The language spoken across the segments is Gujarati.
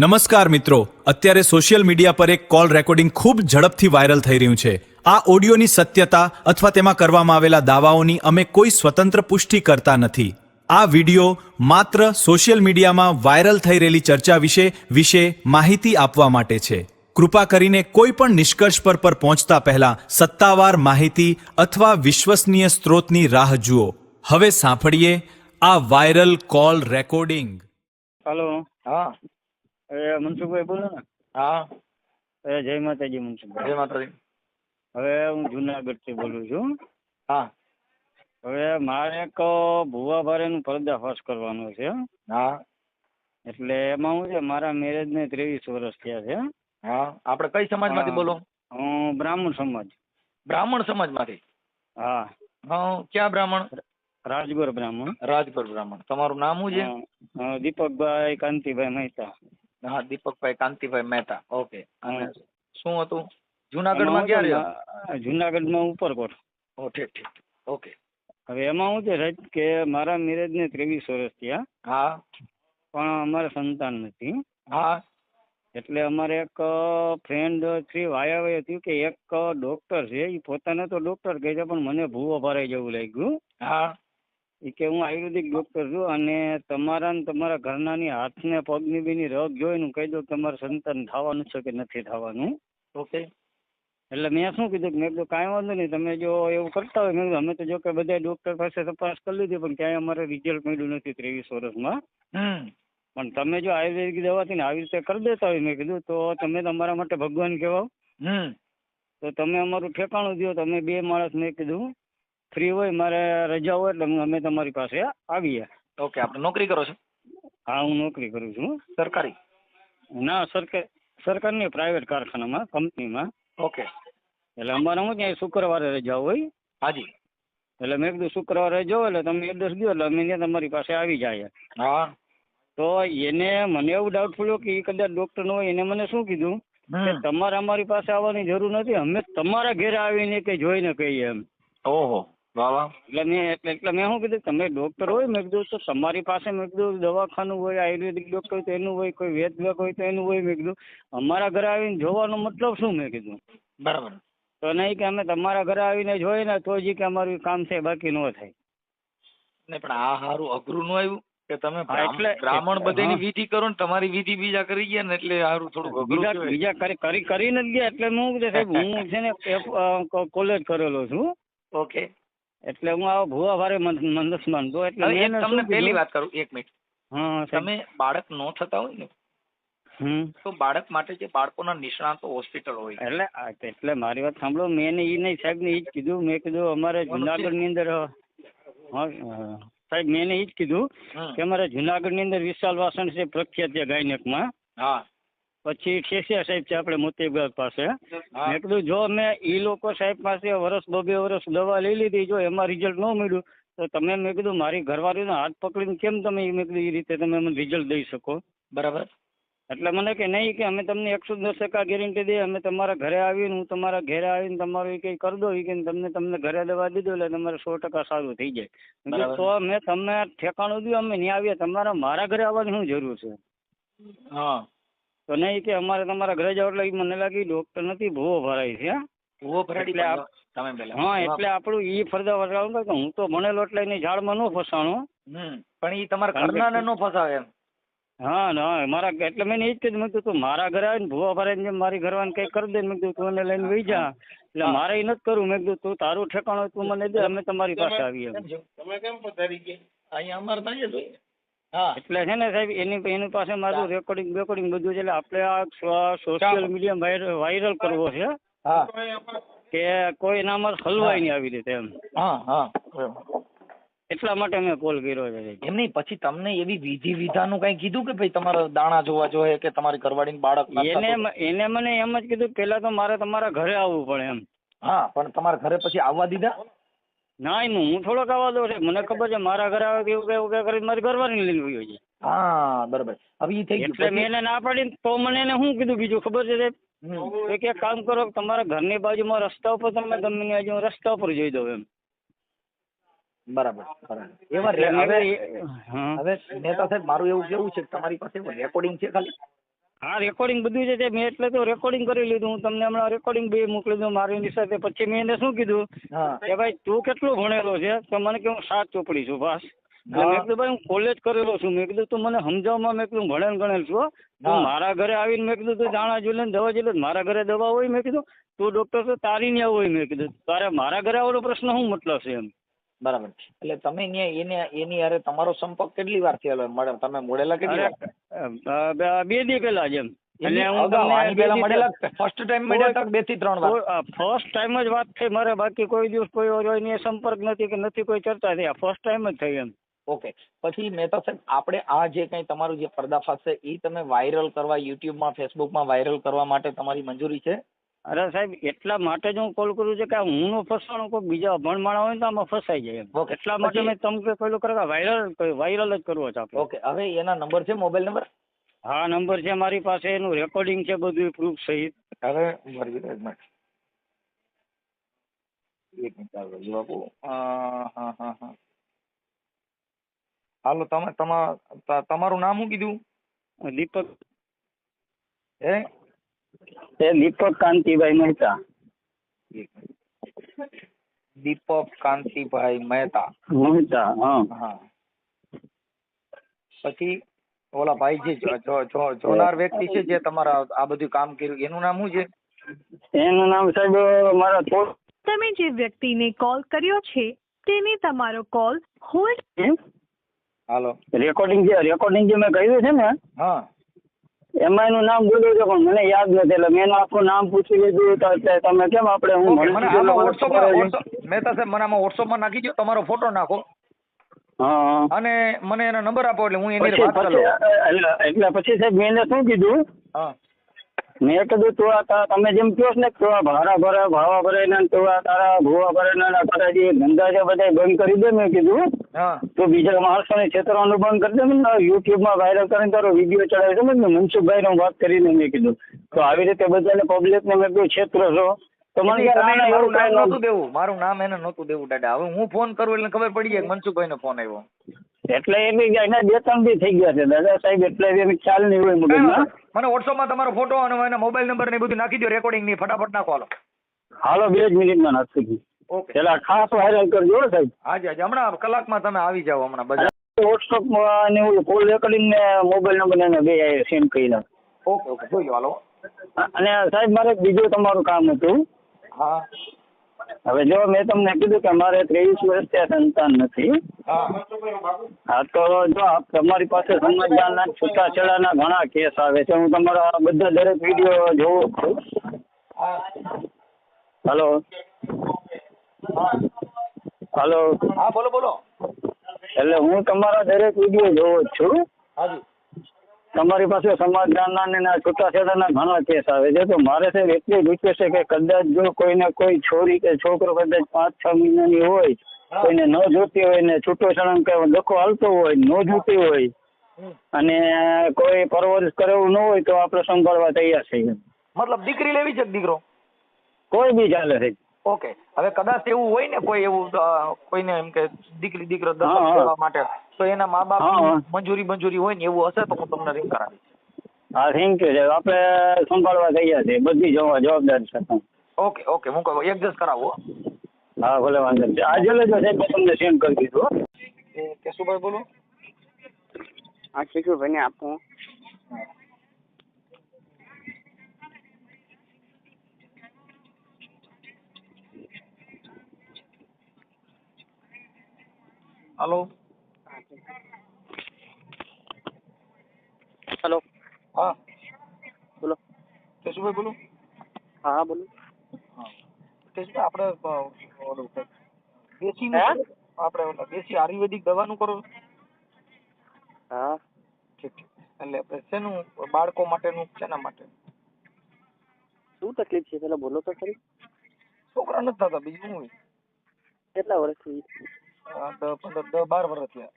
નમસ્કાર મિત્રો, અત્યારે સોશિયલ મીડિયા પર એક કોલ રેકોર્ડિંગ ખૂબ ઝડપથી વાયરલ થઈ રહ્યું છે. આ ઓડિયોની સત્યતા અથવા તેમાં કરવામાં આવેલા દાવાઓની અમે કોઈ સ્વતંત્ર પુષ્ટિ કરતા નથી. આ વિડિયો માત્ર સોશિયલ મીડિયામાં વાયરલ થઈ રહેલી ચર્ચા વિશે માહિતી આપવા માટે છે. કૃપા કરીને કોઈ પણ નિષ્કર્ષ પર પહોંચતા પહેલા સત્તાવાર માહિતી અથવા વિશ્વસનીય સ્ત્રોતની રાહ જુઓ. હવે સાંભળીએ આ વાયરલ કોલ રેકોર્ડિંગ. હલો. હા. મનસુખભાઈ બોલો ને. હા. જય માતાજી મનસુખભાઈ. જય માતાજી. હવે હું જુનાગઢથી બોલું છું. હા. હવે મારે એક ભુવાભારેનું પર્દાફાશ કરવાનો છે. હા. એટલે એમાં શું છે, મારા મેરેજને 23 વર્ષ થયા છે. હા. આપણે કઈ સમાજમાંથી બોલો? હું બ્રાહ્મણ સમાજ. બ્રાહ્મણ સમાજમાંથી? હા. હા. ક્યાં બ્રાહ્મણ? રાજગોર બ્રાહ્મણ. રાજપુર બ્રાહ્મણ. તમારું નામ શું છે? દીપકભાઈ કાંતિભાઈ મહેતા. હા, દીપકભાઈ કાંતિભાઈ મહેતા. ઓકે. અને હા. શું હતું? જુનાગઢમાં ક્યાં રહ્યો? જુનાગઢમાં ઉપરકોટ. ઓ, ઠીક ઠીક. ઓકે. હવે એમાં શું છે સાહેબ કે મારા મેરેજને 23 વર્ષ થયા, હા. પણ અમારે સંતાન નથી. હા. એટલે અમારે એક ફ્રેન્ડ થ્રી વાયા થયું કે એક ડોક્ટર છે, એ પોતાને તો ડોક્ટર કહે છે પણ મને ભૂવો ભરાઈ જવું લાગ્યું. હા. એ કે હું આયુર્વેદિક ડોક્ટર છું અને તમારા ને તમારા ઘરનાની હાથને પગની બીની રગ જોઈને કહી દો કે તમારે સંતાન થવાનું છે કે નથી થવાનું. ઓકે. એટલે મેં શું કીધું કે મેં કીધું કાંઈ વાંધો નહીં, તમે જો એવું કરતા હોય. મેં કીધું અમે તો જો કે બધા ડોક્ટર પાસે તપાસ કરી લીધી પણ ક્યાંય અમારે રિઝલ્ટ મળ્યું નથી 23 વર્ષમાં. પણ તમે જો આયુર્વેદિક દવાથી આવી રીતે કરી દેતા હોય, મેં કીધું તો તમે તમારા માટે ભગવાન કહેવાઓ. તો તમે અમારું ઠેકાણું દો. તમે બે માણસ, મેં કીધું ફ્રી હોય, મારે રજા હોય એટલે અમે તમારી પાસે આવીએ. ઓકે. આપણે નોકરી કરો છો? હા, હું નોકરી કરું છું. સરકારી? ના, સરકારની પ્રાઇવેટ કારખાનામાં, કંપનીમાં. ઓકે. એટલે અમારે શું ત્યાં શુક્રવારે રજા હોય. હાજી. એટલે મેં કીધું શુક્રવારે જાઓ એટલે તમે એડ્રેસ દો એટલે અમે ત્યાં તમારી પાસે આવી જાય. હા. તો એને મને એવું ડાઉટફુલ કે એ કદાચ ડોક્ટર ન હોય. એને મને શું કીધું કે તમારે અમારી પાસે આવવાની જરૂર નથી, અમે તમારા ઘરે આવીને કે જોઈને કહીએ એમ. ઓહો, વાહ વાહ. એટલે મેં શું કીધું તમે ડોક્ટર હોય, મેં કીધું તો તમારી પાસે, મેં કીધું દવાખાનું હોય, આયુર્વેદિક ડોક્ટર હોય તો એનું હોય, કોઈ વેદ હોય તો એનું હોય. મેં કીધું અમારા ઘરે આવીને જોવાનો મતલબ શું? મેં કીધું બરાબર. તો નહીં કે અમે તમારા ઘરે આવીને જોઈએ ને તો જ કે અમારું કામ થાય, બાકી ન થાય. નહીં, પણ આ સારું અઘરું ન આવ્યું કે તમે હા, એટલે બ્રાહ્મણ બધાની હા. વિધિ કરો ને તમારી વિધિ બીજા કરી ગયા ને, એટલે સારું થોડુંક અઘરું કહેવાય. બીજા કરીને જ ગયા. એટલે હું સાહેબ હું છે ને કોલેજ કરેલો છું. ઓકે. એટલે હું આવો ભૂવા ભારે મંદસ માનતો. એટલે હવે મેં એક તમને પહેલી વાત કરું, 1 મિનિટ. હા સાહેબ. તમે બાળક ન થતા હોય ને તો બાળક માટે જે બાળકોના નિષ્ણાતો હોસ્પિટલ હોય. એટલે મારી વાત સાંભળો. મેં એને એ નહીં સાહેબ ને એ જ કીધું. મેં કીધું અમારે જુનાગઢની અંદર, હા સાહેબ, મેં એને એ જ કીધું કે અમારે જુનાગઢની અંદર વિશાલ વાસણ છે, પ્રખ્યાત છે ગાયનેકમાં. હા. પછી ઠેસિયા સાહેબ છે આપણે મોતીબાગ પાસે. મેં કીધું જો મેં એ લોકો સાહેબ પાસે વર્ષ 2-2 વર્ષ દવા લઈ લીધી, જો એમાં રિઝલ્ટ ન મળ્યું તો તમે, મેં કીધું મારી ઘરવાળીનો હાથ પકડીને કેમ તમે, મેં કીધું એ રીતે તમે મને રિઝલ્ટ દઈ શકો? બરાબર. એટલે મને કે નહીં કે અમે તમને 110% ગેરંટી દઈએ. અમે તમારા ઘરે આવીને, હું તમારા ઘરે આવીને તમારું એ કંઈ કરી દો કે તમને ઘરે દવા દીધો એટલે તમારે 100% સારું થઈ જાય. તો મેં તમને ઠેકાણું દઉં, અમે નહીં આવીએ. તમારે મારા ઘરે આવવાની શું જરૂર છે? હા. તો નહીં કે અમારે તમારા ઘરે જાવ એટલે મને લાગી ડોક્ટર નથી, ભૂવો ભરાય છે. ભૂવો ભરાડી તમે પેલા. હા, એટલે આપણું ઈ ફરદા વટાવું કે હું તો ભણેલો એટલે એની ઝાડમાં ન ફસાણો. પણ એ તમારા ઘરનાને ન ફસાવે એમ. હા ના, મારા એટલે મેં એ જ કીધું. મેં કીધું તું મારા ઘરે આવીને ભૂવા ભરાઈને મારી ઘરવાને કંઈ કરી દે. મેં કીધું તું એને લઈને વહી જા. એટલે મારે એ નથી કરવું. મેં કીધું તું તારું ઠેકાણું હોય તું મને દે, અમે તમારી પાસે આવીએ. તમે કેમ પધારી ગયા? અહીંયા અમારે થાય છે. હા. એટલે છે ને સાહેબ એની પાસે મારું રેકોર્ડિંગ બધું છે. એટલે આપણે આ સોશિયલ મીડિયા વાયરલ કરવો છે કે કોઈ એના અમારે હલવાય નહીં આવી રીતે એમ. હા. એટલા માટે મેં કોલ કર્યો છે. એમ નહીં, પછી તમને એવી વિધિ વિધાનું કઈ કીધું કે ભાઈ તમારા દાણા જોવા જોઈએ કે તમારી ઘરવાળીનું બાળક? એને મને એમ જ કીધું પેલા તો મારે તમારા ઘરે આવવું પડે એમ. હા, પણ તમારા ઘરે પછી આવવા દીધા? ના, હું થોડોક આવવા દઉં છે. મને ખબર છે મારા ઘરે આવે એવું કરી મારી ઘરવાળીને લઈને વયો છે. હા, બરાબર. હવે એ થઈ ગયું. એટલે મેં એને ના પાડી તો મને એને શું કીધું બીજું ખબર છે સાહેબ? કે એક કામ કરો, તમારા ઘરની બાજુમાં રસ્તા ઉપર તમે ગમે ત્યાં રસ્તા ઉપર જોઈ દો એમ. બરાબર. હવે નેતા સાહેબ, મારું એવું કેવું છે કે તમારી પાસે રેકોર્ડિંગ છે ખાલી? હા રેકોર્ડિંગ બધું છે તે મેં એટલે તો રેકોર્ડિંગ કરી લીધું. હું તમને હમણાં રેકોર્ડિંગ બી મોકલી દઉં મારી સાથે. પછી મેં એને શું કીધું કે ભાઈ તું કેટલું ભણેલો છે? તો મને કે હું 7 ચોપડી છું બસ. એટલે મેં કીધું ભાઈ હું કોલેજ કરેલો છું. મેં કીધું તું મને સમજાવવામાં મેં કીધું ભણેલ ગણેલ છું. તું મારા ઘરે આવીને મેં કીધું તું જાણા જોઈ ને દવા જોઈ લે. મારા ઘરે દવા હોય મેં કીધું તું ડોક્ટર તો તારી ન્યા હોય મેં કીધું તારે મારા ઘરે આવવાનો પ્રશ્ન શું મતલબ છે એમ. બરાબર. એટલે તમે એની હારે તમારો સંપર્ક કેટલી વાર થયેલો? તમે મળેલા કેટલી વાર? 2 દી પહેલા જ એમ. એટલે હું તમને મળેલા ફર્સ્ટ ટાઈમ મળ્યા હતા 2 થી 3 વાર? ફર્સ્ટ ટાઈમ જ વાત થઈ મારે. બાકી કોઈ દિવસ કોઈ એની સંપર્ક નથી કે નથી કોઈ ચર્ચા થઈ. ફર્સ્ટ ટાઈમ જ થઈ એમ. ઓકે. પછી મહેતા સાહેબ આપણે આ જે કંઈ તમારું જે પર્દાફાશ છે એ તમે વાયરલ કરવા યુટ્યુબમાં ફેસબુકમાં વાયરલ કરવા માટે તમારી મંજૂરી છે? અરે સાહેબ એટલા માટે જ હું કોલ કરું છું કે હું નો ફસવાનું કોઈ બીજા અભણ માણસ હોય ને તો આમાં ફસાઈ જાય એમ. એટલા માટે મેં તમને પેલું કરે વાયરલ જ કરવો છે આપણે. ઓકે. હવે એના નંબર છે, મોબાઈલ નંબર? હા નંબર છે મારી પાસે. એનું રેકોર્ડિંગ છે બધું પ્રૂફ સહિત. હવે એક મિનિટ બાપુ. હા. હાલો તમારું નામ શું કીધું? દીપક. હે? દીપક કાંતિભાઈ મહેતા. દીપક કાંતિભાઈ મહેતા. હા. પછી ઓલા ભાઈ જે જોનાર વ્યક્તિ છે જે તમારા આ બધું કામ કર્યું એનું નામ શું છે? એનું નામ સાહેબ મારા તમે જે વ્યક્તિને કોલ કર્યો છે તેને તમારો કોલ હોલ્ડ. હાલો રેકોર્ડિંગ જે મેં કહ્યું છે ને હા એમાં એનું નામ બોલ્યું છે પણ મને યાદ નથી. એટલે મેં એનું આખું નામ પૂછી લીધું તો તમે કેમ આપણે મહેતા સાહેબ મને આમાં વોટ્સઅપમાં નાખી દો. તમારો ફોટો નાખો અને મને એનો નંબર આપો એટલે હું એની વાત કરું. એટલે પછી સાહેબ મેં એને શું કીધું મેં કીધું તું તમે જેમ કહો ને તું ભાવા ભરે ને તું તારા ભૂવા ભરે ને તારા જે ધંધા છે બધા બંધ કરી દે. મેં કીધું તો બીજા માણસોને છેતરવાનું બંધ કરી દે ને યુટ્યુબમાં વાયરલ કરીને તારો વિડીયો ચડાવે છે ને મનસુખભાઈ વાત કરીને મેં કીધું તો આવી રીતે બધાને પબ્લિક ને મેં કીધું છેતરો છો તો મારું નામ એને નહોતું દેવું દાદા. હવે હું ફોન કરું એટલે ખબર પડી જાય કે મનસુખભાઈ નો ફોન આવ્યો એટલે એના 2-3 દી થઈ ગયા છે દાદા સાહેબ. એટલે ખ્યાલ નહીં હોય મગજમાં. મને વોટ્સઅપમાં તમારો ફોટો અને એના મોબાઈલ નંબર ને બધું નાખી દો. રેકોર્ડિંગ ની ફટાફટ નાખો. હાલો 2 જ મિનિટમાં નાખી દઉં. ઓકે. પેલા ખાસ વાયરલ કરજો સાહેબ. હાજી હમણાં કલાકમાં તમે આવી જાઓ. હમણાં બધા વોટ્સઅપમાં ને કોલ રેકોર્ડિંગ ને મોબાઈલ નંબર એને 2 સેન્ડ કરી નાખ. ઓકે જોઈ લો. હાલો. અને સાહેબ મારે બીજું તમારું કામ હતું. હા. હવે જો મેં તમને કીધું કે મારે 23 વર્ષથી સંતાન નથી. હા તો જો તમારી પાસે સમજદારના છૂટાછેડાના ઘણા કેસ આવે છે. હું તમારા બધા દરેક વિડીયો જોઉં છું. હલો. હા બોલો. એટલે હું તમારા દરેક વિડીયો જોઉં જ છું. હાજી. તમારી પાસે સમાજદારના ને છૂટાછેડાના ઘણા કેસ આવે છે. તો મારે સાહેબ એટલી રિક્વેસ્ટ છે કે કદાચ જો કોઈને કોઈ છોરી કે છોકરો કદાચ 5-6 મહિનાની હોય કોઈને ન જોતી હોય ને છૂટોછેડાનો કઈ ધક્કો હાલતો હોય ન જોતી હોય અને કોઈ પરવરિશ કરે એવું ન હોય તો આપણે સંભાળવા તૈયાર છીએ. મતલબ દીકરી લેવી છે દીકરો? કોઈ બી ચાલે છે. ઓકે. હવે કદાચ એવું હોય ને કોઈ એવું કોઈને એમ કે દીકરો દત્તક લેવા માટે તો એના મા બાપ મંજૂરી હોય ને એવું હશે તો હું તમને રિંગ કરાવીશ. હા થેન્ક યુ. આપણે સંભાળવા તૈયાર છે. બધી જવાબદારી છે. ઓકે હું એડજસ્ટ કરાવો. હા ભલે વાંધો નહીં. આજે લેજો સાહેબ તમને સેન્ડ કરી દીધું. કેશુભાઈ બોલો. હા કેશુભાઈ ને આપું. હલો. હેલો. હા બોલો. કેશુભાઈ બોલો. હા બોલો. કેશુભાઈ આપણે દેશી આપણે દેશી આયુર્વેદિક દવાનું કરો? હા. ઠીક. એટલે આપણે શેનું બાળકો માટેનું શેના માટે? શું તકલીફ છે પેલા બોલો તો ખરી. છોકરા નથી થતા બીજું શું હોય? કેટલા વર્ષથી? 10-12 વર્ષ થયા.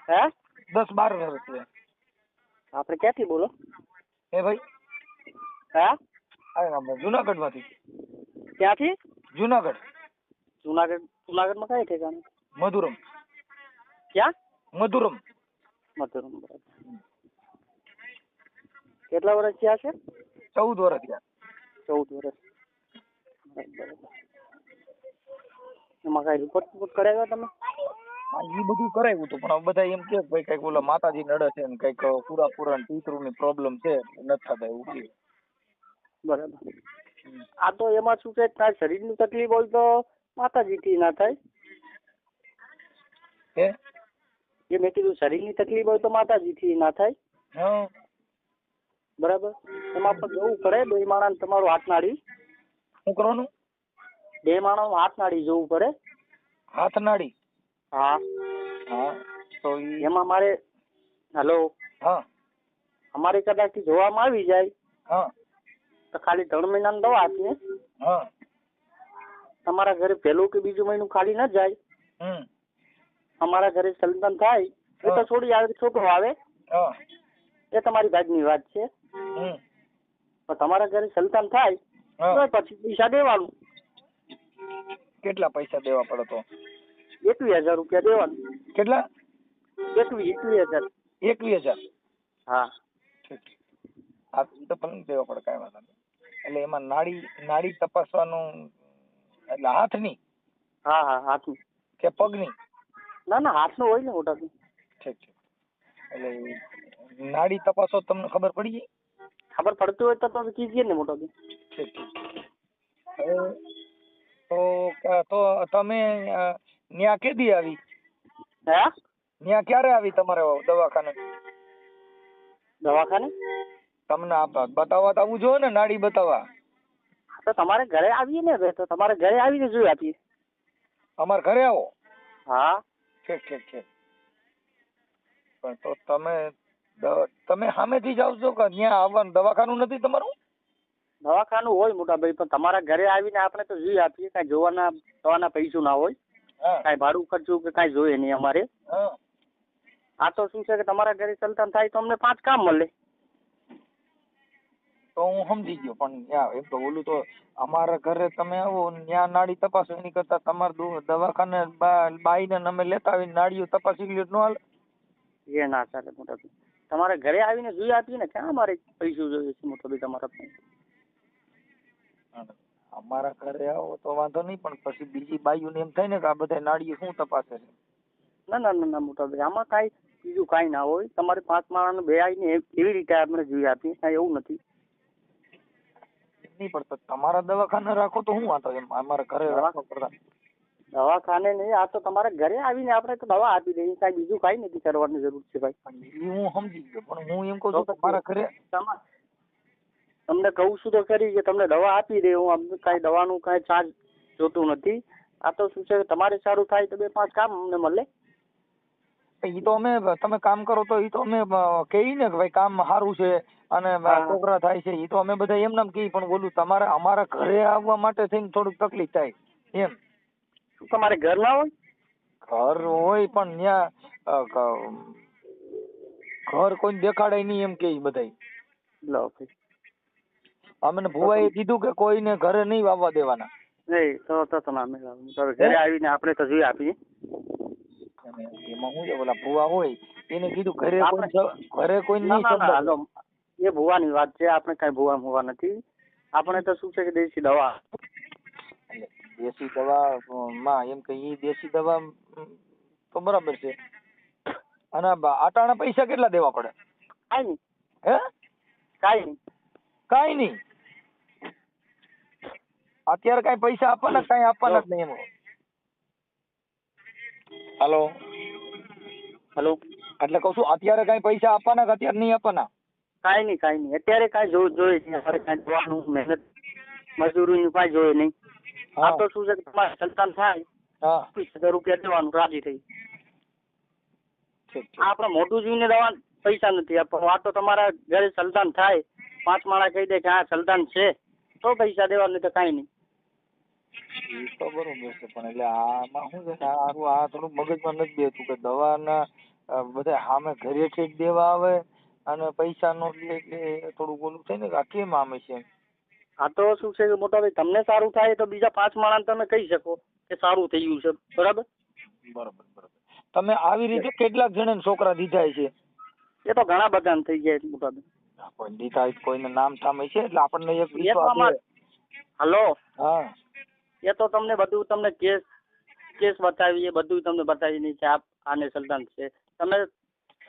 હે? 10-12 વર્ષ થયા. આપણે ક્યાંથી બોલો? હે ભાઈ? હા? જુનાગઢ માંથી. ક્યાંથી? જુનાગઢ. જુનાગઢમાં કઈ ઠેકાણે? મધુરમ. ક્યાં? મધુરમ. બરાબર. કેટલા વર્ષ થયા છે? 14 વર્ષ થયા. 14 વર્ષ. બરાબર. એમાં કઈ રિપોર્ટ કરાવ્યા તમે? હા, એ બધું કરાવ્યું હતું, પણ હવે બધા એમ કે ભાઈ કઈક ઓલા માતાજી નડે છે ને કઈક પૂરા પિતૃની પ્રોબ્લેમ છે, નથી થતા એવું કે. બરાબર. આ તો એમાં શું છે, તાર શરીરની તકલીફ હોય તો માતાજીથી ના થાય. હે? એ મેં કીધું શરીરની તકલીફ હોય તો માતાજીથી ના થાય. હા. બરાબર. એમાં પણ જોવું પડે, બે માણસ તમારું હાથ નાડી. શું કરવાનું? બે માણસ હાથ નાડી જોવું પડે. હાથ નાડી? હા. હા. તો એમાં મારે હેલો. હા. અમારે કદાચ જોવામાં આવી જાય હા. તો ખાલી 3 મહિનાની દવા આપીએ. હા. તમારા ઘરે પહેલું કે બીજું મહિનું ખાલી ન જાય. અમારા ઘરે સંતાન થાય એ તો છોડી આવે, છોકરો આવે એ તમારી ભાગની વાત છે. પણ તમારા ઘરે સંતાન થાય તો પછી પૈસા દેવાનું. કેટલા પૈસા દેવા પડે તો? 21,000 રૂપિયા દેવાનું. કેટલા? 21,000. 21,000? હા. હા, તો પણ દેવા પડે, કાંઈ વાંધો નહીં. એટલે એમાં નાડી તપાસવાનું, એટલે હાથની? હા હા, હાથની કે પગની? ના ના, હાથનું હોય ને મોટા. ઠીક ઠીક. એટલે નાડી તપાસો, તમને ખબર પડી ગઈ? ખબર પડતી હોય તો તમે કીજીએ ને મોટા. ઠીક ઠીક. તો તમે ન્યા કેદી આવી? હે? ન્યા ક્યારે આવી તમારે દવાખાને? દવાખાને તમને બતાવવા તો આવવું જોઈએ ને, નાડી બતાવવા. તો તમારે ઘરે આવીએ ને, તો તમારે ઘરે આવીને જોઈ આપીએ. અમારે ઘરે આવો? હા. ઠીક ઠીક ઠીક. પણ તો તમે સામેથી જ આવશો કે ત્યાં આવવાનું દવાખાનું નથી તમારું? દવાખાનું હોય મોટા ભાઈ, પણ તમારા ઘરે આવીને આપણે તો જોઈ આપીએ. કાંઈ દવાના પૈસા ના હોય, કાંઈ ભાડું ખર્ચું કે કાંઈ જોઈએ નહીં અમારે. આ તો શું છે કે તમારા ઘરે સંતાન થાય તો અમને 5 કામ મળે. તો હું સમજી ગયો, પણ એમ તો બોલું તો અમારા ઘરે તમે આવો ત્યાં નાડી તપાસો એની કરતા તમારે દવાખાને બાઈને અમે લેતા આવીને નાડીઓ તપાસી લ્યો ન હાલે? એ ના ચાલે મોટા ભાઈ. તમારે ઘરે આવીને જોઈ આપીએ ને, ક્યાં અમારે પૈસા જોઈએ છે મોટા ભાઈ તમારા? અમારા ઘરે આવો તો વાંધો નહીં, પણ પછી બીજી બાઈઓને એમ થાય ને કે આ બધા નાડીઓ શું તપાસે છે. ના ના ના ના મોટા ભાઈ, આમાં કાંઈ બીજું કાંઈ ના હોય. તમારે 5 માણસને બે આવીને એવી રીતે આપણે જોઈ આપીએ, કાંઈ એવું નથી. નહીં, પણ તમારા દવાખાને રાખો તો શું વાંધો? એમ અમારા ઘરે રાખો કરતા. દવાખાને નહીં, આ તો તમારા ઘરે આવીને આપણે તો દવા આપી દઈએ, કાંઈ બીજું કાંઈ નથી કરવાની જરૂર છે ભાઈ. એ હું સમજી ગયો, પણ હું એમ કહું છું કે મારા ઘરે તમને કહું છું તો ખરી કે તમને દવા આપી દે. હું અમને કાંઈ દવાનું કાંઈ ચાર્જ જોતું નથી. આ તો શું છે, તમારે સારું થાય તો 2-5 કામ અમને મળે. એ તો અમે, તમે કામ કરો તો એ તો અમે કહીએ ને કે ભાઈ કામ સારું છે અને છોકરા થાય છે, એ તો અમે બધા એમ નામ કહીએ. પણ બોલું તમારે અમારા ઘરે આવવા માટે થઈને થોડુંક તકલીફ થાય એમ. તમારે ઘર ના હોય? ઘર હોય પણ ત્યાં ઘર કોઈ દેખાડે નહીં એમ કે બધા. લો ભાઈ, અમને ભુવાએ કીધું કે કોઈને ઘરે નહીં આવવા દેવાના. નહીં તો ના મેળવે. ઘરે આવીને આપણે તો જોઈ આપીએ. એમાં શું છે, ઓલા ભુવા હોય એને કીધું ઘરે કોઈ નહીં. એ ભુવાની વાત છે, આપણે કઈ ભુવા નથી. આપણે તો શું છે કે દેશી દવા. દેશી દવા માં એમ કે ઈ દેશી દવા તો બરાબર છે. અને આટાણા પૈસા કેટલા દેવા પડે? કાંઈ નહીં. હે? કાંઈ નહીં. અત્યારે કઈ પૈસા આપવાના? કઈ આપવાના જ નહીં એમ. હેલો. એટલે કઉ છું અત્યારે કઈ પૈસા આપવાના કે અત્યારે નહીં આપવાના? કાંઈ નહીં. અત્યારે કાંઈ જોઈએ છે. અમારે કાંઈ જોવાનું મહેનત મજૂરીનું કાંઈ જોઈએ નહીં. આ તો શું છે કે તમારે સંતાન થાય 20,000 રૂપિયા દેવાનું રાજી થઈ. આપણે મોટું જોઈને દવા પૈસા નથી આપવાનું. આ તો તમારા ઘરે સંતાન થાય, 5 માણસ કહી દે કે હા સંતાન છે તો પૈસા દેવાનું, નહીં તો કાંઈ નહીં. એ તો બરોબર છે, પણ એટલે આમાં શું છે કે આ થોડું મગજમાં નથી બેતું કે દવાના બધા સામે ઘરેથી જ દેવા આવે અને પૈસા નો એટલે થોડું ઓલું થાય ને કે આ કેમ આમે છે. આ તો શું છે કે મોટા ભાઈ, તમને સારું થાય તો બીજા 5 માણસ તમે કહી શકો કે સારું થઈ ગયું છે. બરાબર. તમે આવી રીતે કેટલાક જણાને છોકરા દીધા છે? એ તો ઘણા બધા થઈ ગયા મોટા ભાઈ. કોઈ દીધા હોય તો કોઈનું નામ ઠામ હશે એટલે આપણને એક એ તો વિશ્વાસ અમાર છે. હલો હા એ તો તમને બધું તમને કેસ બતાવીએ બધું તમને બતાવીને કે આને સલ્તાન છે. તમે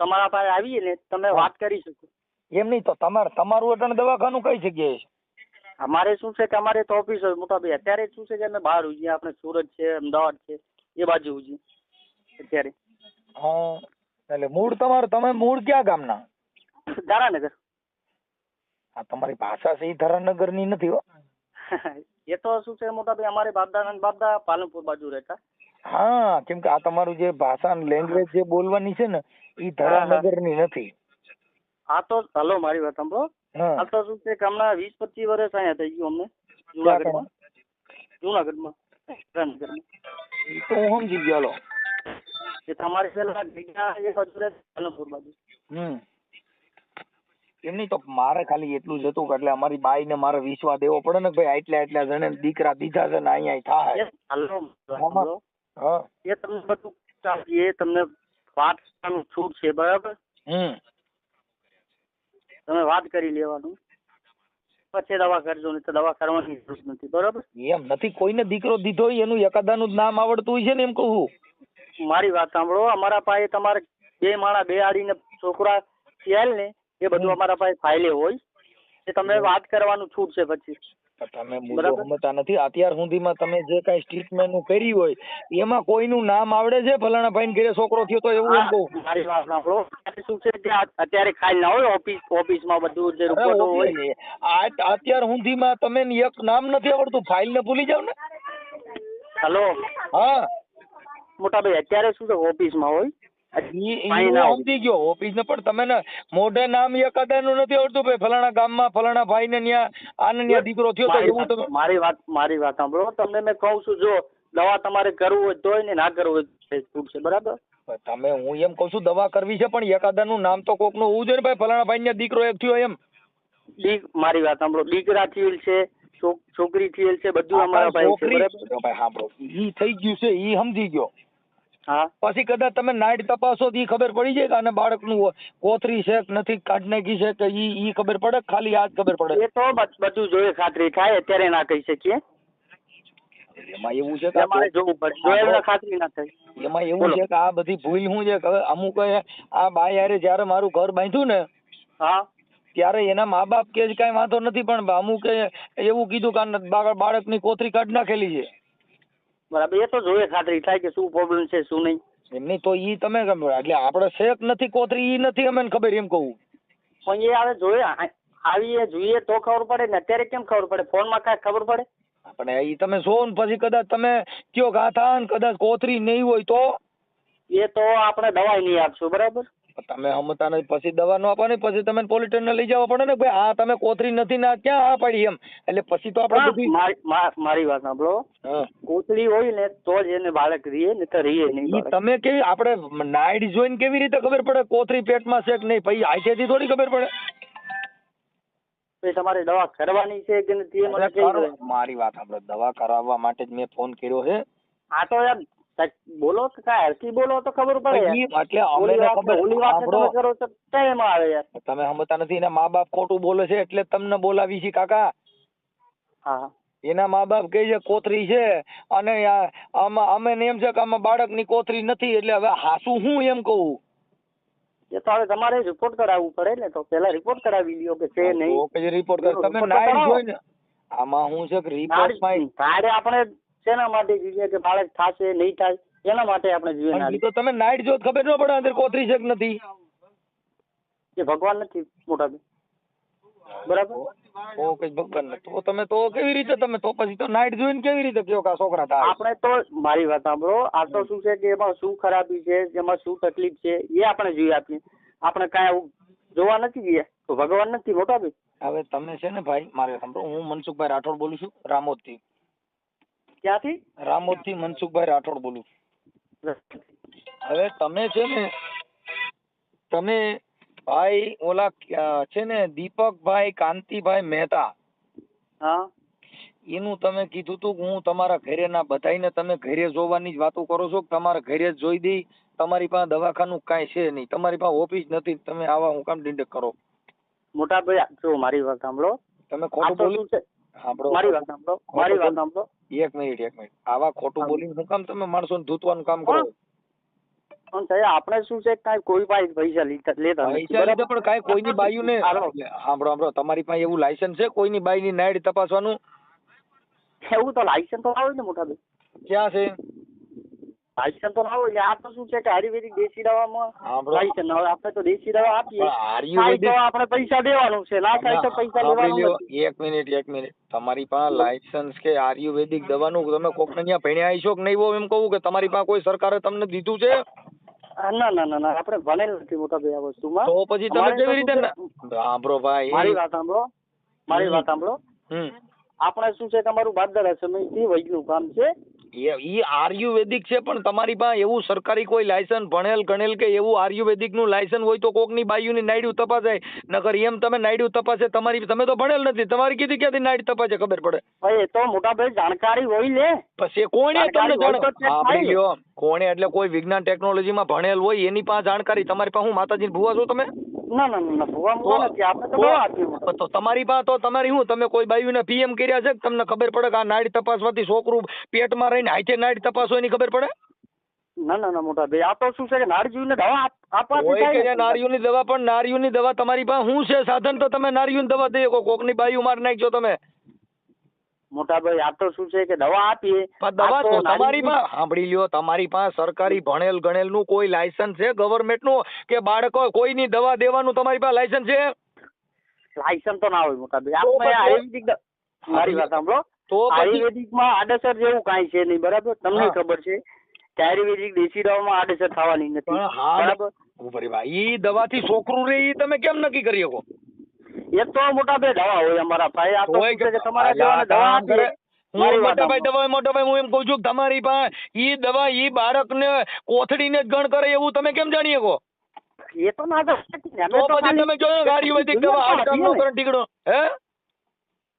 તમારા પાસે આવીએ ને તમે વાત કરી શકો. એમ નહીં તો તમારું અટણ દવાખાનું કઈ જગ્યાએ છે? અમારે શું છે કે અમારે તો ઓફિસ હોય મોટા ભાઈ. અત્યારે શું છે કે અમે બહાર હોઈએ, આપણે સુરત છે, અમદાવાદ છે, એ બાજુ હોઈએ અત્યારે. હા એટલે મૂળ તમે મૂળ ક્યાં ગામના? દારાનગર. આ તમારી ભાષા છે એ ધરાનગર ની નથી હો. એ તો શું છે મોટા ભાઈ અમારે બાપદા પાલનપુર બાજુ રહેતા. હા કેમ કે આ તમારું જે ભાષા લેંગ્વેજ જે બોલવાની છે ને એ ધરાનગર ની નથી. આ તો હલો મારી વાત સાંભળો. હા આ તો શું છે કે હમણાં 20-25 વર્ષ અહીંયા થઈ ગયું અમને ક્યાં જુનાગઢમાં ધરાનગરમાં. એ તો હું સમજી ગયો. હાલો. એ તમારે પેલા જગ્યા એ બાજુ રહે પાલનપુર બાજુ. એમ નહીં તો મારે ખાલી એટલું જ હતું કે એટલે અમારી બાઈ ને મારે વિશ્વાસ દેવો પડે ને ભાઈ આટલા જણે દીકરા દીધા છે ને અહીંયા થાય. હલો હા એ તમને બધું એ તમને વાત કરવાનું છૂટ છે બરાબર. તમે વાત કરી લેવાનું પછી દવા કરજો, નહીં તો દવા કરવાની જરૂર નથી બરાબર. એમ નથી કોઈને દીકરો દીધો હોય એનું એકાદાનું જ નામ આવડતું હોય છે ને એમ કહું. મારી વાત સાંભળો. અમારા પાસે તમારે 2 માણા 2 આડીને છોકરા થયેલ ને એ બધું અમારા પાસે ફાઇલે હોય એ તમે વાત કરવાનું છૂટ છે પછી. તમે મુદ્દો સમજતા નથી. અત્યાર સુધીમાં તમે જે કઈ સ્ટેટમેન્ટ કરી હોય એમાં કોઈનું નામ આવડે છે? ફલાણા ભાઈ ઘરે છોકરો થયો તો એવું એમ કહું. મારી વાત સાંભળો. શું છે કે અત્યારે ખાઈ ના હોય ઓફિસમાં બધું જે રિપોર્ટો હોય. અત્યાર સુધીમાં તમે એક નામ નથી આવડતું, ફાઇલ ને ભૂલી જાવ ને. હલો હા મોટા ભાઈ અત્યારે શું છે ઓફિસમાં હોય સમજી ગયો ઓફિસ ને, પણ તમે ને મોઢે નામ એકાદાનું નથી આવડતું ભાઈ ફલાણા ગામમાં ફલાણા ભાઈ ને ન્યા આને ન્યા દીકરો થયો તો એવું તમે. મારી વાત સાંભળો. તમને મેં કહું છું જો દવા તમારે કરવું હોય તોય ને ના કરવું હોય છૂટ છે બરાબર. તમે હું એમ કઉ છું દવા કરવી છે પણ એકાદાનું નામ તો કોક નું હોવું જોઈએ ને ભાઈ ફલાણા ભાઈ ને દીકરો એક થયો એમ. મારી વાત સાંભળો. દીકરા થયેલ છે, છોકરી થયેલ છે, બધું અમારા ભાઈ છે બરાબર. ભાઈ સાંભળો ઈ થઈ ગયું છે ઈ સમજી ગયો. હા પછી કદાચ તમે નાઈટ તપાસો તો ઈ ખબર પડી જાય કે આને બાળકનું કોથરી છે કે નથી કાઢ નાખી છે કે ઈ ખબર પડે, ખાલી આ જ ખબર પડે. એ તો બધું જોઈએ ખાતરી થાય અત્યારે ના કહી શકીએ. એમાં એવું છે કે અમારે જોવું પડે જોયેલા ખાતરી ના થાય. એમાં એવું છે કે આ બધી ભૂલ શું છે કે અમુક આ બાઈ હારે જયારે મારું ઘર બાંધ્યું ને હા ત્યારે એના મા બાપ કે કઈ વાંધો નથી પણ અમુક એવું કીધું કે બાળકની કોથરી કાઢ નાખેલી છે. બરાબર. એ તો જોઈએ ખાતરી થાય કે શું પ્રોબ્લેમ છે શું નહીં. એમ નહીં તો ઈ તમે એટલે આપણે શેક નથી કોથરી ઈ નથી અમને ખબર એમ કહું. પણ એ હવે જોઈએ આવીએ જોઈએ તો ખબર પડે ને. અત્યારે કેમ ખબર પડે? ફોનમાં કાંઈ ખબર પડે? આપણે ઈ તમે જો ને પછી કદાચ તમે કયો ગાથા ને કદાચ કોથરી નહીં હોય તો એ તો આપણે દવાઈ નહીં આપશું બરાબર. તમે સમજતા નથી. પછી દવા ન આપવાની પછી તમે પોલીસ સ્ટેશન લઈ જવા પડે ને ભાઈ આ તમે કોથરી નથી ના ક્યાં આ પડી એમ. એટલે પછી તો આપણે બધી મારી વાત સાંભળો. કોથળી હોય ને તો જ એને બાળક રીએ ને તો રીએ નહીં. તમે કેવી આપણે નાઈટ જોઈને કેવી રીતે ખબર પડે કોથરી પેટમાં છે કે નહીં? પછી આઈથી થોડી ખબર પડે. તમારે દવા કરવાની છે કે નથી? મારી વાત સાંભળો. દવા કરાવવા માટે જ મેં ફોન કર્યો છે. આ તો યાર બોલો તો કાંઈ હરકી બોલો તો ખબર પડે. એટલે અમને ખબર કરો તો કેમ આવે યાર? તમે સમજતા નથી. એના મા બાપ ખોટું બોલે છે એટલે તમને બોલાવી છે કાકા. હા એના મા બાપ કહે છે કોથરી છે અને અમે એમ છે કે આમાં બાળકની કોથરી નથી. એટલે હવે હાસું હું એમ કહું. એ તો હવે તમારે રિપોર્ટ કરાવવું પડે ને. તો પેલા રિપોર્ટ કરાવી લ્યો કે છે નહીં. ઓકે રિપોર્ટ કર. તમે નાઈટ જોઈ ને આમાં હું છે કે રિપોર્ટમાં તારે આપણે શેના માટે જોઈએ કે બાળક થશે નહીં થાય એના માટે આપણે જોઈએ. તો તમે નાઈટ જો ખબર ન પડે અંદર કોથરી છે કે નથી. એ ભગવાન નથી મોટા બરાબર. ઓકે ભગવાન તો તમે તો કેવી રીતે તમે તો પછી તો નાઈટ જોઈને કેવી રીતે કહો કે છોકરા થાય? આપણે તો મારી વાત સાંભળો. આ તો શું છે કે એમાં શું ખરાબી છે એમાં શું તકલીફ છે એ આપણે જોઈ આપીએ. આપણે કાંઈ જોવા નથી ગયા તો ભગવાન નથી મોટા ભાઈ. હવે તમે છે ને ભાઈ મારે સાંભળો. હું મનસુખભાઈ રાઠોડ બોલું છું રામોદ થી. ક્યાંથી? રામોદ થી મનસુખભાઈ રાઠોડ બોલું. હવે તમે છે ને તમે ભાઈ ઓલા છે ને દીપકભાઈ કાંતિભાઈ મહેતા. હા એનું તમે કીધું તું કે હું તમારા ઘરે ના બધાઈને તમે ઘરે જોવાની જ વાતો કરો છો. તમારા ઘરે જ જોઈ દઈ. તમારી પાસે દવાખાનું કાંઈ છે નહીં. તમારી પાસે ઓફિસ નથી. તમે આવા હું કામ ડિંડક કરો? મોટાભાઈ જો મારી વાત સાંભળો. તમે આ ખોટું તો બોલી શું છે? સાંભળો. મારી વાત સાંભળો. મારી વાત સાંભળો. એક મિનિટ આવા ખોટું બોલીને શું કામ તમે માણસોને ધૂતવાનું કામ કરો? પણ સાહેબ આપણે શું છે કાંઈ કોઈ પાસે પૈસા લેતા નથી, પૈસા લીધા બરાબર? પણ કાંઈ કોઈની બાયુને હાલો. સાંભળો તમારી પાસે એવું લાયસન્સ છે કોઈની બાઈની નાયડ તપાસવાનું? એવું તો લાયસન્સ તો ના હોય ને મોટાભાઈ. ક્યાં છે? લાયસન્સ તો ના હોય. આ તો શું છે કે આયુર્વેદિક દેશી દવામાં સાંભળો. લાયસન્સ ના હોય. આપણે તો દેશી દવા આપીએ, પણ થાય આયુર્વેદિક તો આપણે પૈસા દેવાનું છે, ના થાય તો પૈસા સાંભળી લેવાનું લ્યો. નથી. એક મિનિટ તમારી પાસે લાયસન્સ કે આયુર્વેદિક દવાનું તમે કોકને ત્યાં ભણ્યા હશો કે નહીં હો એમ કહું, કે તમારી પાસે કોઈ સરકારે તમને દીધું છે? ના ના ના ના, આપણે ભણેલ નથી મોટાભાઈ આ વસ્તુમાં. તો પછી તમે અમારે તો કેવી રીતે શું છે? સાંભળો ભાઈ, મારી વાત સાંભળો. મારી વાત સાંભળો. હમ આપણે શું છે કે અમારું બાદદાદા સમયથી વૈદનું કામ છે. ઈ આયુર્વેદિક છે, પણ તમારી પાસે એવું સરકારી કોઈ લાયસન્સ ભણેલ ગણેલ કે એવું આયુર્વેદિક નું લાયસન્સ હોય તો કોકની બાયુની નાયડું તપાસાય. નકર એમ તમે નાયડું તપાસે તમારી, તમે તો ભણેલ નથી, તમારી કીધી ક્યાંથી નાયડ તપાસે ખબર પડે? ભાઈ એ તો મોટાભાઈ જાણકારી હોય ને. પછી કોણે તમને જાણકારી હોય તો check સાંભળી થાય. લ્યો, કોણે એટલે કોઈ વિજ્ઞાન ટેકનોલોજીમાં ભણેલ હોય એની પાસે જાણકારી. તમારી પાસે હું માતાજીની ભુવા છો તમે? ના ના ના ભૂવા મુવા નથી. આપણે તો દવા આપી. તો તમારી પાસે તો તમારી શું, તમે કોઈ બાયુને પીએમ કર્યા છે કે તમને ખબર પડે કે આ નાડી તપાસવાથી છોકરું પેટમાં રહીને હાથે નાડી તપાસો એની ખબર પડે? ના ના ના મોટાભાઈ, આ તો શું છે કે નારજીને દવા આપવાથી હોય કે થાય ને. નારિયુની દવા, પણ નારિયુની દવા તમારી પાસે શું છે સાધન તો તમે નારિયુની દવા દઈ શકો? કોકની બાયુ મારી નાખજો તમે. મોટાભાઈ આ તો શું છે કે દવા આપીએ. પણ દવા આ તો તો તમારી નારીની- પાસે સાંભળી લ્યો, તમારી પાસે સરકારી ભણેલ ગણેલ નું કોઈ લાયસન્સ છે ગવર્નમેન્ટ નું, કે બાળકો કોઈની દવા દેવાનું તમારી પાસે લાયસન્સ છે? લાયસન્સ તો ના હોય મોટાભાઈ. તો આપણે પછી- આયુર્વેદિક મારી વાત સાંભળો. તો પછી આયુર્વેદિકમાં આડઅસર જેવું કાંઈ છે નહીં, બરાબર? તમને હા. ખબર છે કે આયુર્વેદિક દેશી દવામાં આડઅસર થવાની નથી, પણ હા બરાબર? ઉભરી ભાઈ, ઈ દવાથી છોકરું રે ઈ તમે કેમ નક્કી કરી શકો? એ તો મોટાભાઈ દવા હોય અમારા ભાઈ. આ તો હોય શું છે કે કે તમારા અલા, જેવાને દવા કામ કરે. આપીએ. હું મારી વાત મોટા ભાઈ હું એમ કઉ છું કે તમારી પાસે ઈ દવા ઈ બાળકને કોથળીને જ ગણ કરે એવું તમે કેમ જાણી શકો? એ તો ના તો નથી ને. અમે તો તો પછી ખાલી તમે જોયો કે આયુર્વેદિક દવા હાડકાનો કરંટ ટીકડો હે?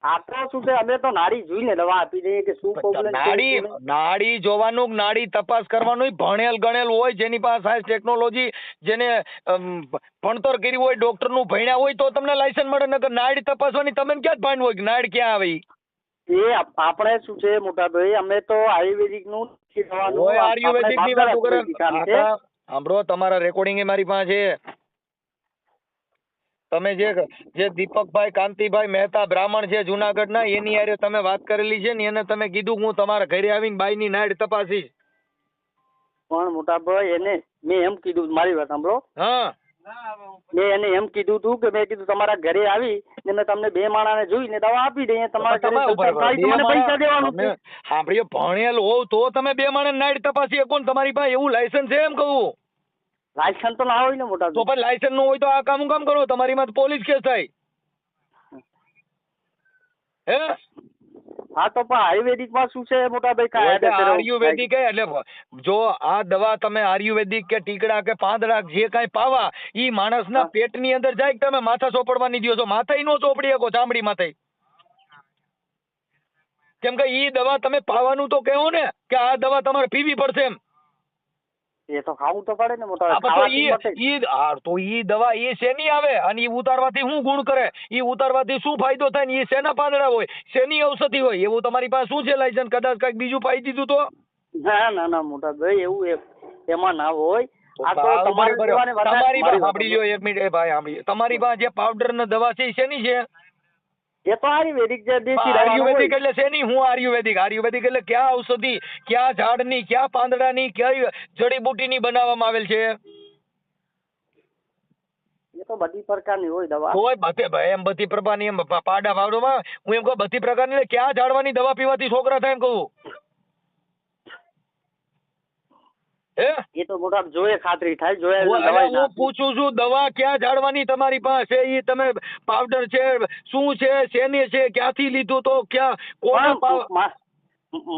આ તો શું છે અમે તો નાડી જોઈને દવા આપી દઈએ કે શું પ્રોબ્લેમ છે. નાડી જોવાનું, નાડી તપાસ કરવાનું ભણેલ ગણેલ હોય, જેની પાસે સાયન્સ ટેકનોલોજી, જેને ભણતર કરી હોય, ડોક્ટર નું ભણ્યા હોય તો તમને લાયસન્સ મળે. નકર નાડી તપાસવાની તમને ક્યાં જ ભાન હોય કે નાડ ક્યાં આવે? એ આપણે શું છે મોટાભાઈ, અમે તો આયુર્વેદિક નું હોય આયુર્વેદિક ની વાત કરે. કામ છે. સાંભળો, તમારા રેકોર્ડિંગ એ મારી પાસે છે. તમે જે દીપકભાઈ કાંતિભાઈ મહેતા બ્રાહ્મણ છે જુનાગઢના, એની હારે તમે વાત કરેલી છે ને, એને તમે કીધું હું તમારા ઘરે આવીને બાઈની નાડ તપાસીશ. પણ મોટાભાઈ એને મેં એમ કીધું, મારી વાત સાંભળો. હા, મેં એને એમ કીધું હતું કે મેં કીધું તમારા ઘરે આવી ને મેં તમને 2 માણાને જોઈને દવા આપી દઈએ. તમારા ઘરે સલ્ફર થાય તો મને પૈસા દેવાનું છે. સાંભળ્યો, ભણેલ હોવ તો તમે 2 માણસ નાડ તપાસી શકો ને? તમારી પાસે એવું લાયસન્સ છે એમ કહું? લાયસન્સ તો ના હોય ને મોટા. તો પણ લાયસન્સ નું હોય તો આ કામ કરો, તમારી માં પોલીસ કેસ થાય. હે? હા તો પણ આયુર્વેદિક માં શું છે મોટાભાઈ, કાંઈ આયુર્વેદિક એટલે જો આ દવા તમે આયુર્વેદિક કે ટીકડા કે પાંદડા જે કાંઈ પાવા, ઈ માણસના પેટની અંદર જાય કે તમે માથા ચોપડવાની દો છો? માથા નો ચોપડી શકો, ચામડી માથે. કેમ કે ઈ દવા તમે પાવાનું તો કહો ને કે આ દવા તમારે પીવી પડશે એમ. એ તો ખાવું તો પડે ને મોટા. તો ઈ દવા એ શેની આવે અને ઈ ઉતારવાથી શું ગુણ કરે, ઈ ઉતારવાથી શું ફાયદો થાય ને, ઈ શેના પાંદડા હોય, શેની ઔષધિ હોય, એવું તમારી પાસે શું છે લાયસન્સ? કદાચ કઈક બીજું પાઈ દીધું તો? ના ના ના મોટા ભાઈ, એવું એમાં ના હોય. આ તો તમારી સાંભળી લ્યો એક મિનિટ ભાઈ, સાંભળી. તમારી પાસે જે પાવડર ને દવા છે એ શેની છે? એ તો આયુર્વેદિક જે દેશી આયુર્વેદિક એટલે શેની? હું આયુર્વેદિક એટલે ક્યાં ઔષધિ, ક્યાં ઝાડની, ક્યાં પાંદડાની, કઈ જડીબુટીની બનાવવામાં આવેલ છે? એ તો બધી પ્રકારની હોય દવા. હોય એમ બધી પ્રકારની, એમ પાડા પાવડોમાં હું એમ કહું બધી પ્રકારની. ક્યાં ઝાડવાની દવા પીવાથી છોકરા થાય એમ કહું? એ તો મોટા જોઈએ ખાતરી થાય, જોયા. હું પૂછું છું દવા ક્યાં ઝાડવાની તમારી પાસે? એ તમે પાવડર છે શું છે, શેની છે, ક્યાંથી લીધું, તો ક્યાં કોણ?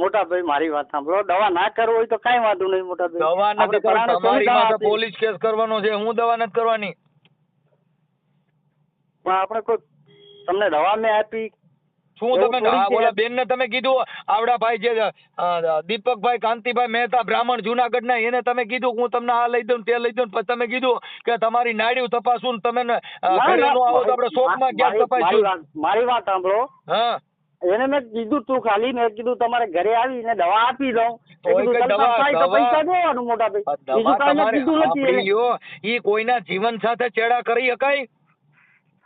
મોટા ભાઈ મારી વાત સાંભળો, દવા ના કરવો હોય તો કઈ વાંધો નહીં મોટા ભાઈ. દવા નથી કરવાની, તમારી પાસે પોલીસ કેસ કરવાનો છે. હું દવા નથી કરવાની. પણ આપણે કોઈ તમને દવા મેં આપી શું એવું તમે થોડી છે. ઓલા બેન ને તમે કીધું આવડા ભાઈ જે દીપકભાઈ કાંતિભાઈ મહેતા બ્રાહ્મણ જુનાગઢના એને તમે કીધું હું તમને આ લઈ દઉં તે લઈ દઉં પછી તમે કીધું કે તમારી નાડ્યું તપાસું તમે ના, ઘરે ના, નો આવો તો આપણે શોખમાં ક્યાંક તપાસું. મારી વાત સાંભળો. હા એને મેં કીધું તું ખાલી મેં કીધું તમારે ઘરે આવીને દવા આપી દઉં. તો એ કઈ દવા- તો પૈસા દેવાનું મોટા ભાઈ. બીજું કાંઈ મેં કીધું નથી સાંભળી એને. લ્યો, ઈ કોઈના જીવન સાથે ચેડા કરી શકાય?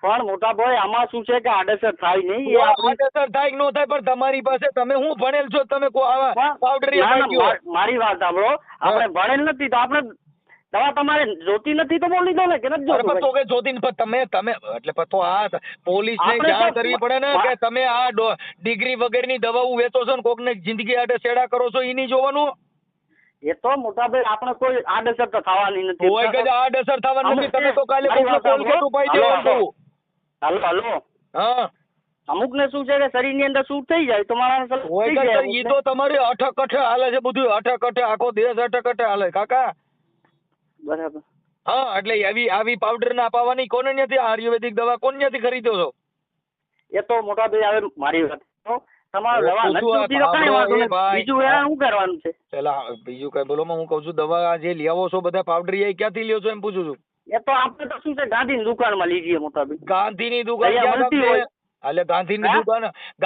પણ મોટા ભાઈ આમાં શું છે કે આડઅસર થાય નહીં એ આપણી આડઅસર થાય કે ન થાય પણ તમારી પાસે તમે હું ભણેલ છો તમે આવા પાવડર ના, ના, મારી વાત સાંભળો. આપણે ભણેલ નથી તો આપણે દવા તમારે જોતી નથી તો બોલી દો ને કે નથી જોતું તો કે જોતી તમે એટલે પણ તો આ પોલીસ ને આપણે જાણ તો- કરવી પડે ને કે તમે આ ડિગ્રી વગરની દવાઓ વેચો છો ને કોકને જિંદગી આડે છેડા કરો છો ઈ નહીં જોવાનું. એ તો મોટા ભાઈ આપણે કોઈ આડઅસર તો થવાની નથી. કોઈ કદાચ આડઅસર થવાની નથી. તમે તો કાલે મારી કોકને વાત સાંભળો. કોલગેટ ઉપાડી દેવાનું કહું. હાલો હા અમુક ને શું છે કે શરીર ની અંદર સૂટ થઈ જાય તો માણસ કોઈ થઈ જાય કદાચ ઈ તો તમારી અઠકઠે હાલે છે બધું અઠકઠે આખો દેશ અઠકઠે હાલે કાકા. બરાબર. હા એટલે આવી પાવડર ના અપાવવાની કોને ત્યાંથી આયુર્વેદિક દવા કોને ત્યાંથી ખરીદો છો? એ તો મોટા ભાઈ હવે મારી વાત તો તમારે દવા નથી જોતી તો કાંઈ વાંધો નહીં. ભાઈ. બીજું એને શું કરવાનું છે? પેલા બીજું કઈ બોલો હું કઉ છું દવા જે લઈ આવો છો બધા પાવડર એ ક્યાંથી લ્યો છો એમ પૂછું છું. એ તો આપણે તો શું છે ગાંધીની દુકાનમાં લીજીએ મોટા ભાઈ. ગાંધીની દુકાન અહીંયા ક્યાં મળતી ગામ હોય. છે? એટલે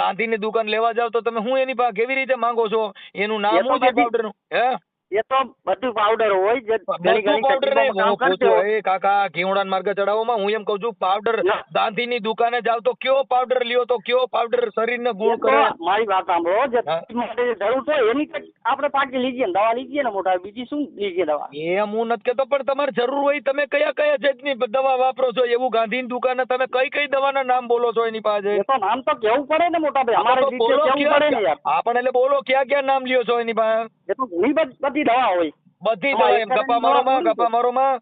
ગાંધીની દુકાન લેવા જાવ તો તમે હું એની પાસે કેવી રીતે માંગો છો? એનું એ નામ તો શું છે બધી- પાવડર નું? હે એ તો બધું પાવડર હોય જે ઘણી બધું ઘણી પાવડર નહીં. તકલીફોમાં હું કામ કરતો પૂછું હોય. એ કાકા ઘીવડાના માર્ગે ચડાવવામાં હું એમ કઉ છું પાવડર ના. ગાંધીની દુકાને જાવ તો કયો પાવડર લ્યો તો કયો પાવડર શરીરને એ ગુણ તો કરે? મારી વાત સાંભળો જે હા. તકલીફ માટે જે જરૂર છે એની કંઈક આપણે પાકી લીજીએ ને દવા લીજીએ ને મોટા ભાઈ. બીજી શું લીજીએ દવા? એમ હું નથી કેતો પણ તમારે જરૂર હોય તમે કયા કયા જાતની દવા વાપરો છો? એવું ગાંધીની દુકાને તમે કઈ કઈ દવાના નામ બોલો છો એની પાસે? એ તો નામ તો કેવું પડે ને મોટા ભાઈ. અમારે તો રીતે બોલો કેવું પડે ને યાર. આપણે એટલે બોલો ક્યાં ક્યાં નામ લ્યો છો એની પાસે? એ તો ઘણી બધી દવા હોય. બધી દવા એમ ગપ્પા મારોમાં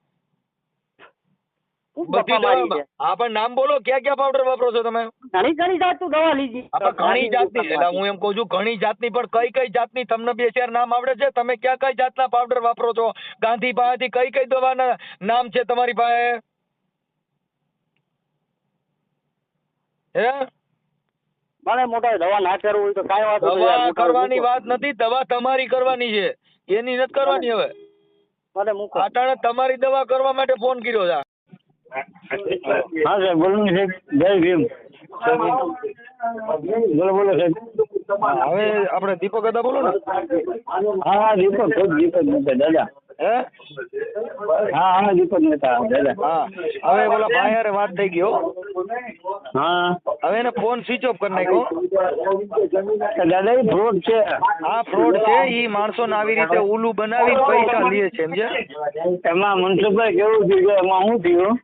શું બધી ગપ્પા મારી દવા છે? હા પણ નામ બોલો ક્યાં ક્યાં પાવડર વાપરો છો તમે? ઘણી ઘણી જાતનું દવા લીધી. આપણે ઘણી જાતની એટલે હું એમ કહું છું ઘણી જાતની પણ કઈ કઈ જાતની તમને બે ચાર નામ આવડે છે? તમે ક્યાં કઈ જાતના પાવડર વાપરો છો? ગાંધી પાસેથી કઈ કઈ દવાના નામ છે તમારી પાસે? હે મને મોટા દવા ના કરવું હોય તો કાંઈ વાંધો નહીં યાર, દવા મોટા કરવાની મૂકો. વાત નથી. દવા તમારી કરવાની છે એની નથી કરવાની. હવે મને મૂકો. આટાણે તમારી દવા કરવા માટે ફોન કર્યો છે. હા સાહેબ બોલો ને સાહેબ. જય ભીમ. બોલો બોલો સાહેબ. હવે આપણે દીપક હતા બોલો ને. હા દીપક દીપક મહેતા દાદા. હે હા દીપક મહેતા દાદા. હા હવે બોલા ભાઈ હારે વાત થઈ ગયો. હા હવે એને ફોન સ્વિચ ઓફ કરી નાખ્યો. દાદા એ ફ્રોડ છે. આ ફ્રોડ છે. ઈ માણસોને આવી રીતે ઉલ્લુ બનાવીને પૈસા લે છે સમજે. એમાં મનસુખભાઈ કેવું થયું કે એમાં શું થયું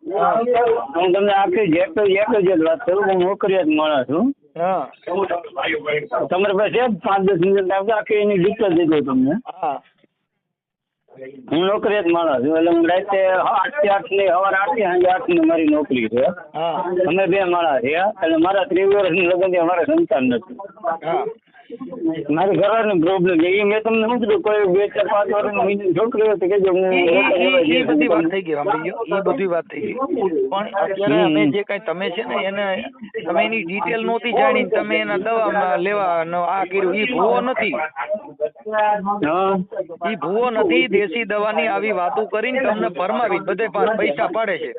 હું તમને આખી એક જ વાત કરું. હું નોકરિયાત માણસ છું. હા તમારી પાસે 5-10 મિનિટ આવશે આખી એની ડિટેલ દઈ દઉં તમને. હા હું નોકરિયાત માણસ છું એટલે હું રાતે 8 થી 8 ની સવારે 8 થી સાંજે 8 ની મારી નોકરી છે. હા અમે 2 માણસ રહ્યા એટલે મારા 30 વર્ષની લગ્ન થી અમારે સંતાન નથી. હા મારી ઘરવાળાની પ્રોબ્લેમ છે. એ મેં તમને શું કીધું કોઈ 2-4-5 વર્ષની છોકરી હોય તો કહેજો હું ઈ બધી વાત થઈ ગઈ સાંભળી ગયો. ઈ બધી વાત થઈ ગઈ પણ અત્યારે અમે જે કઈ તમે છે ને એને તમે એની ડિટેલ નહોતી જાણી તમે એના દવા લેવા આ કર્યું. ઈ ભૂવો નથી. હા ઈ ભૂવો નથી. દેશી દવાની આવી વાતો કરીને તમને ફરમાવી બધે પૈસા પાડે છે.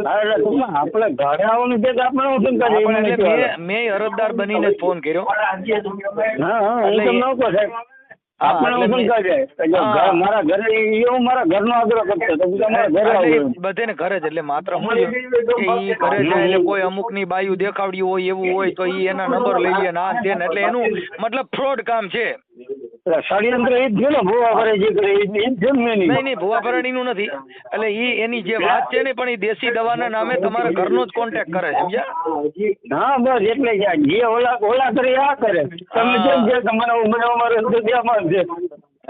હા, એટલે ટૂંકમાં આપણે ઘરે આવવાનું છે તો આપણે હું શું કરીએ? આપણે એટલે મેં અરજદાર બનીને જ ફોન કર્યો. હા હા હું તમને કહું સાહેબ આપણે હું શું કરીએ કે જો મારા ઘરે હું મારા ઘરનો આગ્રહ કરતો તો તમારા ઘરે આવું બધે ને ઘરે જ એટલે માત્ર હું કે ઈ ઘરે જાય એટલે કોઈ અમુક ની બાયું દેખાડ્યું હોય એવું હોય તો ઈ એના નંબર લઈ લે ના દે એટલે એનું મતલબ ફ્રોડ કામ છે. ષડયંત્ર એ જ છે ને ભૂવા ભરે જે કરે એ જ છે ને મેની. નહીં ભૂવા ભરાણી નું નથી. એટલે ઈ એની જે વાત છે ને પણ ઈ દેશી દવાના નામે તમારા ઘરનો જ કોન્ટેક્ટ કરે સમજ્યા? હા બસ એટલે જે ઓલા કરે આ કરે. તમે જેમ છે તમારા મને અમારે દેવામાં છે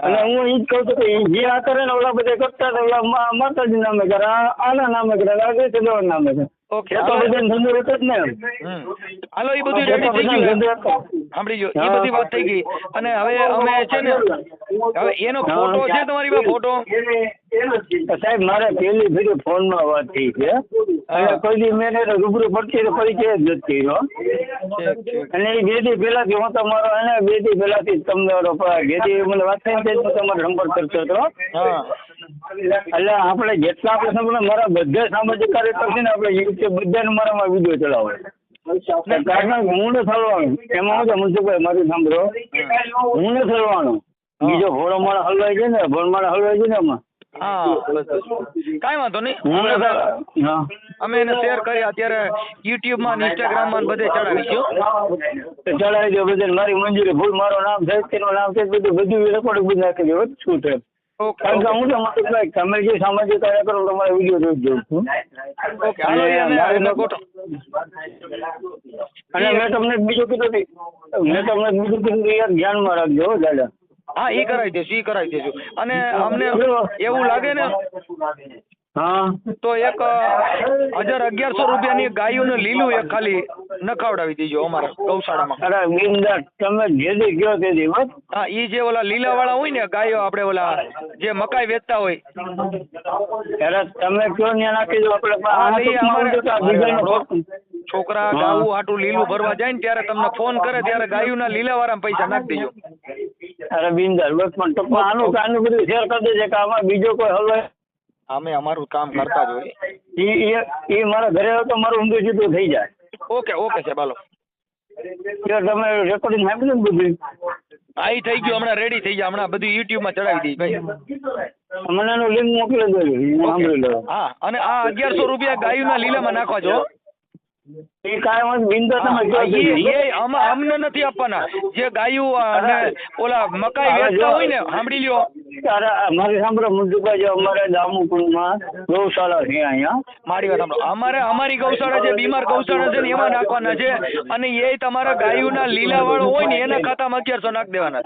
અને હું ઈ જ કહું છું કે જે આ કરે ને ઓલા બધા કરતા ઓલા માતાજી નામે કરે આના નામે કરે આ દેશી દવા નામે કરે. ઓકે એ તો હાલો બધાને ધંધો હતો જ ને. હાલો એ બધું એ તો રેડી થઈ બધાને ગયું ધંધો હતો. સાંભળી ગયો એ બધી વાત થઈ ગઈ અને હવે અમે છે ને હવે એનો ફોટો છે તમારી પાસે ફોટો સાહેબ મારે પેલી ફેરી ફોનમાં વાત થઈ છે અને કોઈ દી મેં એને રૂબરૂ પડતી તો પરિચય જ નથી કર્યો. અને એ 2 દી પહેલાથી હું તમારો એને 2 દી પહેલાથી તમને જેથી મને વાત થઈ તે હું તમારો સંપર્ક કરતો હતો. એટલે આપણે જેટલા આપણે સાંભળે મારા બધા સામાજિક કાર્યકર છે ને આપણે યુટ્યુબ બધાને મારામાં વિડીયો ચલાવે કારણ હું ને થવાનું એમાં હું છે મુન્સીભાઈ મારું સાંભળો હું ને થવાનું બીજો ભોળો માણસ હલવાઈ છે ને ભોળ માણસ હલવાઈ છે ને એમાં કાંઈ વાંધો નહીં અમે એને શેર કરી અત્યારે યુટ્યુબમાં ઇન્સ્ટાગ્રામમાં બધે ચડાવીશું ચડાવી દો બધે મારી મંજૂરી ભૂલ મારું નામ થાય તેનું નામ થાય બધું રેકોર્ડ બધું નાખી દો શું છે કારણ કે હું તમારે તમે જે સામાજિક કાર્ય કરો તમારે વિડીયો જોઈ જોઉં છું અને મેં તમને બીજું કીધું યાર ધ્યાનમાં રાખજો દાદા. હા એ કરાવી દેશું અને અમને એવું લાગે ને હા તો 1100 રૂપિયાની ગાયોને લીલું એક ખાલી નખાવડાવી દેજો અમારા ગૌશાળામાં. અરે બિંદાસ તમે જે દી કયો તે દી બસ. હા એ જે ઓલા લીલા વાળા હોય ને ગાયો આપણે ઓલા જે મકાઈ વેચતા હોય અરે તમે કયો ને નાખી દો આપણે છોકરા ગાવું હાટું લીલું ભરવા જાય ને ત્યારે તમને ફોન કરે ત્યારે ગાયોના લીલા વાળા પૈસા નાખી દેજો. અરે બિંદાસ બસ પણ તો આનું બધું શેર કરી દેજે કે આમાં બીજો કોઈ હલવાય અમે અમારું કામ કરતા જ હોય એ મારા ઘરે આવે તો મારું ઊંધું સીધું થઈ જાય. ઓકે સાહેબ હાલો તમે રેકોર્ડિંગ સાંભળ્યું ને બધું હા એ થઈ ગયું હમણાં રેડી થઈ ગયા હમણાં બધું યુટ્યુબમાં ચડાવી દઈશ ભાઈ મને એનું લિંક મોકલી દો સાંભળી લો. હા અને આ 1100 રૂપિયા ગાયોના લીલામાં નાખવા જો એ કાંઈ બિંદુ તમે અમને નથી આપવાના જે ગાયું અને ઓલા મકાઈ વેચતા હોય ને સાંભળી લ્યો મારી સાંભળો મુજુભાઈ જે અમારે દામુકુંડમાં ગૌશાળા છે અહીંયા મારી વાત સાંભળો અમારી ગૌશાળા જે બીમાર ગૌશાળા છે ને એમાં નાખવાના છે અને એ તમારા ગાયોના લીલા વાળો હોય ને એના ખાતામાં 1100 નાખી દેવાના.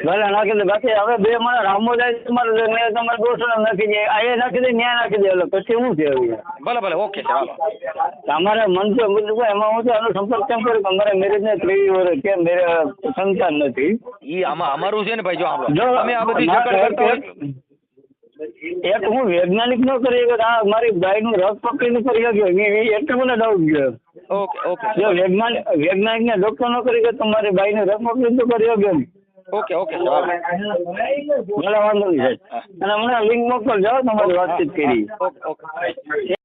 ભલે નાખી દે બાકી હવે 2 મારા રામોદાય તમારે ગૌશાળા નાખી દે આ નાખી દે ન્યાય નાખી દે એટલે પછી શું છે ભલે ઓકે ચાલો તમારે મન તો મુજુભાઈ એમાં હું તો આનો સંપર્ક કેમ કરું અમારા મેરેજ ને 3 વર્ષ કેમ મેરે સંતાન નથી ઈ આમાં અમારું છે ને ભાઈ જો અમે આ બધી જકડ કરતા હોય એક હું વૈજ્ઞાનિક ન કરી કે આ મારી ગાય નું રસ પકડીને કરી શક્યો એટલે મને ડાઉટ ગયો. ઓકે જો વૈજ્ઞાનિક ને ડોક્ટર ન કરી કે તમારી ગાય નું રસ પકડીને તો કરી શક્યો. ઓકે ભલે વાંધો નહીં સાહેબ અને મને લિંક મોકલજો તમારી વાતચીત કરી. ઓકે